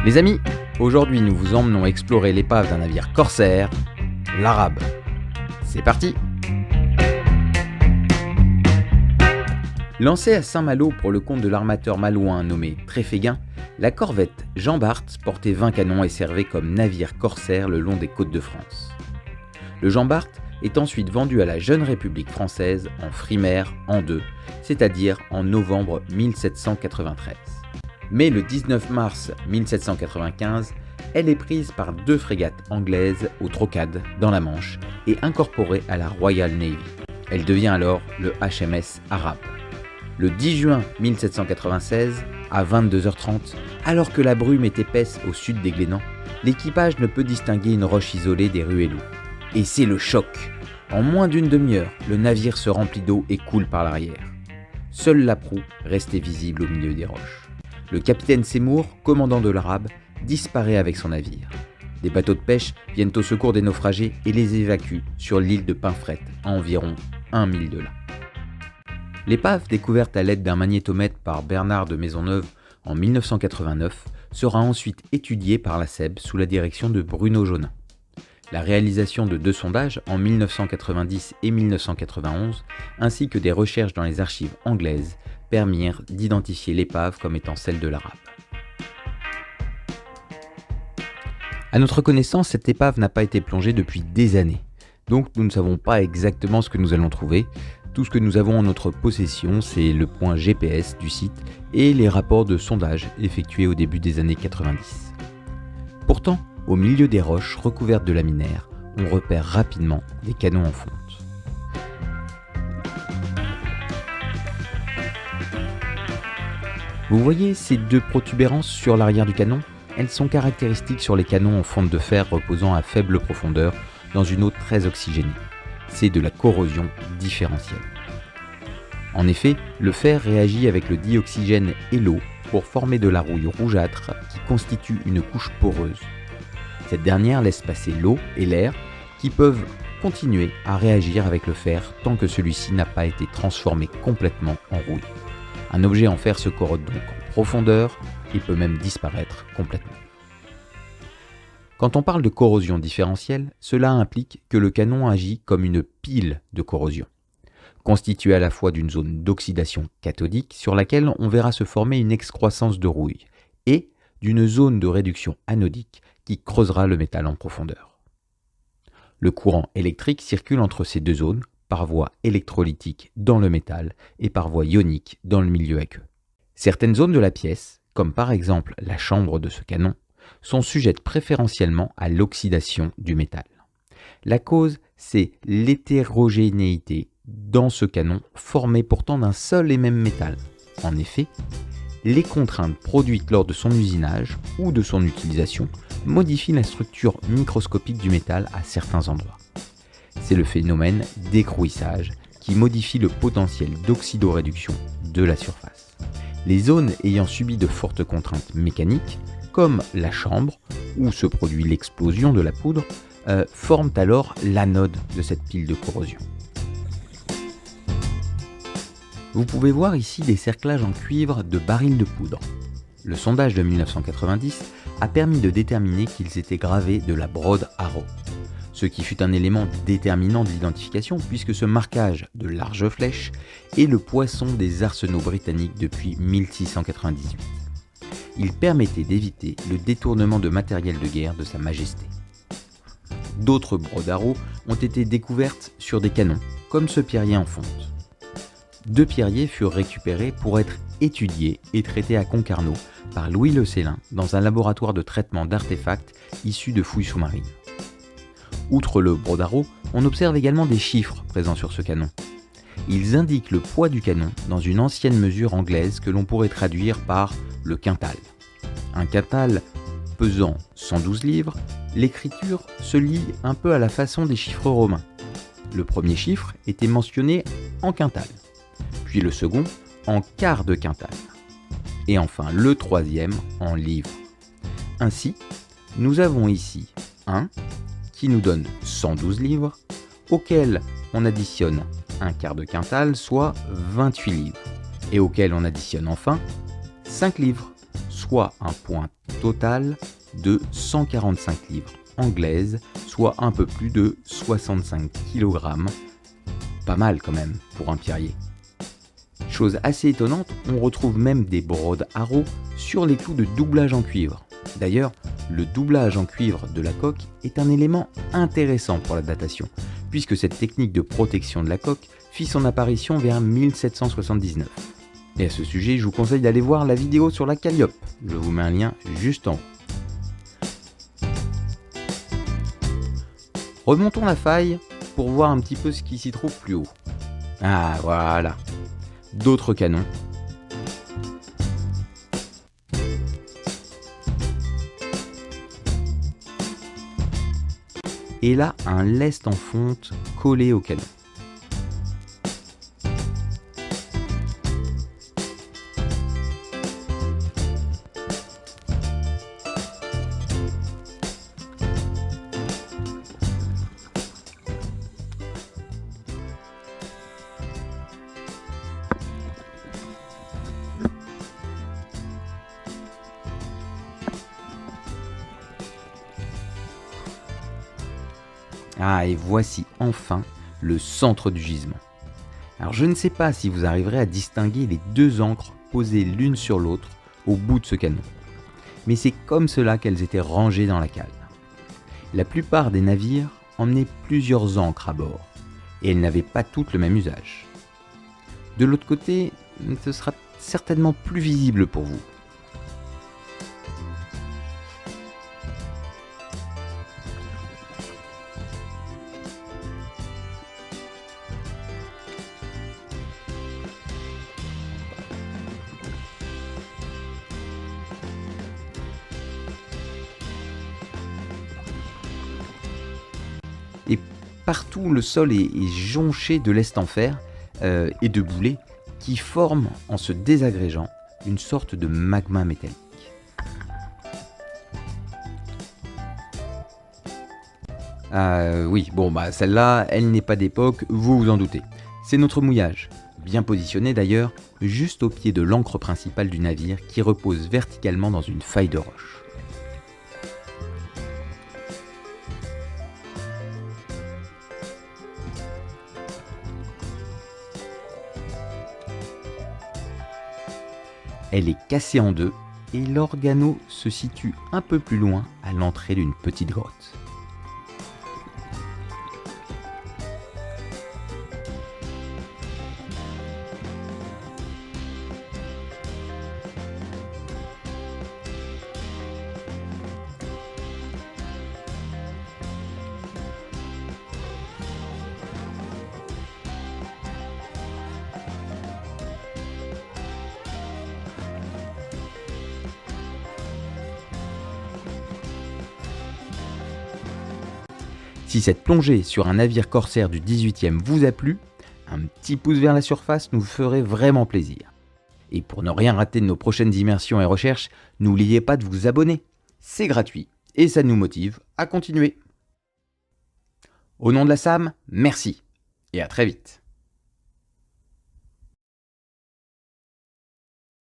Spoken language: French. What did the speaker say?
Les amis, aujourd'hui nous vous emmenons explorer l'épave d'un navire corsaire, l'Arabe. C'est parti! Lancée à Saint-Malo pour le compte de l'armateur malouin nommé Tréféguin, la corvette Jean Bart portait 20 canons et servait comme navire corsaire le long des côtes de France. Le Jean Bart est ensuite vendu à la Jeune République française en frimaire en deux, c'est-à-dire en novembre 1793. Mais le 19 mars 1795, elle est prise par 2 frégates anglaises aux Trocades dans la Manche et incorporée à la Royal Navy. Elle devient alors le HMS Arabe. Le 10 juin 1796, à 22h30, alors que la brume est épaisse au sud des Glénans, l'équipage ne peut distinguer une roche isolée des ruellos. Et c'est le choc. En moins d'une demi-heure, le navire se remplit d'eau et coule par l'arrière. Seule la proue restait visible au milieu des roches. Le capitaine Seymour, commandant de l'Arabe, disparaît avec son navire. Des bateaux de pêche viennent au secours des naufragés et les évacuent sur l'île de Pinfret, à environ 1 mille de là. L'épave, découverte à l'aide d'un magnétomètre par Bernard de Maisonneuve en 1989, sera ensuite étudiée par la SEB sous la direction de Bruno Jaunin. La réalisation de 2 sondages en 1990 et 1991, ainsi que des recherches dans les archives anglaises, permirent d'identifier l'épave comme étant celle de l'Arabe. À notre connaissance, cette épave n'a pas été plongée depuis des années, donc nous ne savons pas exactement ce que nous allons trouver. Tout ce que nous avons en notre possession, c'est le point GPS du site et les rapports de sondage effectués au début des années 90. Pourtant, au milieu des roches recouvertes de laminaires, on repère rapidement des canons en fonte. Vous voyez ces 2 protubérances sur l'arrière du canon? Elles sont caractéristiques sur les canons en fonte de fer reposant à faible profondeur dans une eau très oxygénée. C'est de la corrosion différentielle. En effet, le fer réagit avec le dioxygène et l'eau pour former de la rouille rougeâtre qui constitue une couche poreuse. Cette dernière laisse passer l'eau et l'air qui peuvent continuer à réagir avec le fer tant que celui-ci n'a pas été transformé complètement en rouille. Un objet en fer se corrode donc en profondeur, il peut même disparaître complètement. Quand on parle de corrosion différentielle, cela implique que le canon agit comme une pile de corrosion, constituée à la fois d'une zone d'oxydation cathodique sur laquelle on verra se former une excroissance de rouille, et d'une zone de réduction anodique qui creusera le métal en profondeur. Le courant électrique circule entre ces 2 zones par voie électrolytique dans le métal et par voie ionique dans le milieu aqueux. Certaines zones de la pièce, comme par exemple la chambre de ce canon, sont sujettes préférentiellement à l'oxydation du métal. La cause, c'est l'hétérogénéité dans ce canon formé pourtant d'un seul et même métal. En effet, les contraintes produites lors de son usinage ou de son utilisation modifient la structure microscopique du métal à certains endroits. C'est le phénomène d'écrouissage qui modifie le potentiel d'oxydoréduction de la surface. Les zones ayant subi de fortes contraintes mécaniques, comme la chambre, où se produit l'explosion de la poudre, forment alors l'anode de cette pile de corrosion. Vous pouvez voir ici des cerclages en cuivre de barils de poudre. Le sondage de 1990 a permis de déterminer qu'ils étaient gravés de la Broad Arrow, ce qui fut un élément déterminant de l'identification puisque ce marquage de larges flèches est le poisson des arsenaux britanniques depuis 1698. Il permettait d'éviter le détournement de matériel de guerre de Sa Majesté. D'autres Broad Arrow ont été découvertes sur des canons, comme ce pierrier en fonte. 2 pierriers furent récupérés pour être étudiés et traités à Concarneau par Louis Le Célin dans un laboratoire de traitement d'artefacts issus de fouilles sous-marines. Outre le Broad Arrow, on observe également des chiffres présents sur ce canon. Ils indiquent le poids du canon dans une ancienne mesure anglaise que l'on pourrait traduire par le quintal. Un quintal pesant 112 livres, l'écriture se lit un peu à la façon des chiffres romains. Le premier chiffre était mentionné en quintal, puis le second en quart de quintal, et enfin le troisième en livres. Ainsi, nous avons ici 1 qui nous donne 112 livres, auquel on additionne un quart de quintal, soit 28 livres, et auquel on additionne enfin 5 livres, soit un poids total de 145 livres anglaises, soit un peu plus de 65 kg. Pas mal quand même pour un pierrier. Chose assez étonnante, on retrouve même des brodes haro sur les clous de doublage en cuivre. D'ailleurs, le doublage en cuivre de la coque est un élément intéressant pour la datation, puisque cette technique de protection de la coque fit son apparition vers 1779. Et à ce sujet, je vous conseille d'aller voir la vidéo sur la Calliope. Je vous mets un lien juste en haut. Remontons la faille pour voir un petit peu ce qui s'y trouve plus haut. Ah voilà, d'autres canons. Et là, un lest en fonte collé au canon. Ah, et voici enfin le centre du gisement. Alors je ne sais pas si vous arriverez à distinguer les deux ancres posées l'une sur l'autre au bout de ce canon. Mais c'est comme cela qu'elles étaient rangées dans la cale. La plupart des navires emmenaient plusieurs ancres à bord, et elles n'avaient pas toutes le même usage. De l'autre côté, ce sera certainement plus visible pour vous. Et partout, le sol est jonché de lest en fer et de boulets qui forment, en se désagrégeant, une sorte de magma métallique. Oui, bon bah celle-là, elle n'est pas d'époque, vous vous en doutez. C'est notre mouillage, bien positionné d'ailleurs, juste au pied de l'ancre principale du navire qui repose verticalement dans une faille de roche. Elle est cassée en deux et l'organo se situe un peu plus loin à l'entrée d'une petite grotte. Si cette plongée sur un navire corsaire du 18e vous a plu, un petit pouce vers la surface nous ferait vraiment plaisir. Et pour ne rien rater de nos prochaines immersions et recherches, n'oubliez pas de vous abonner. C'est gratuit et ça nous motive à continuer. Au nom de la SAM, merci et à très vite.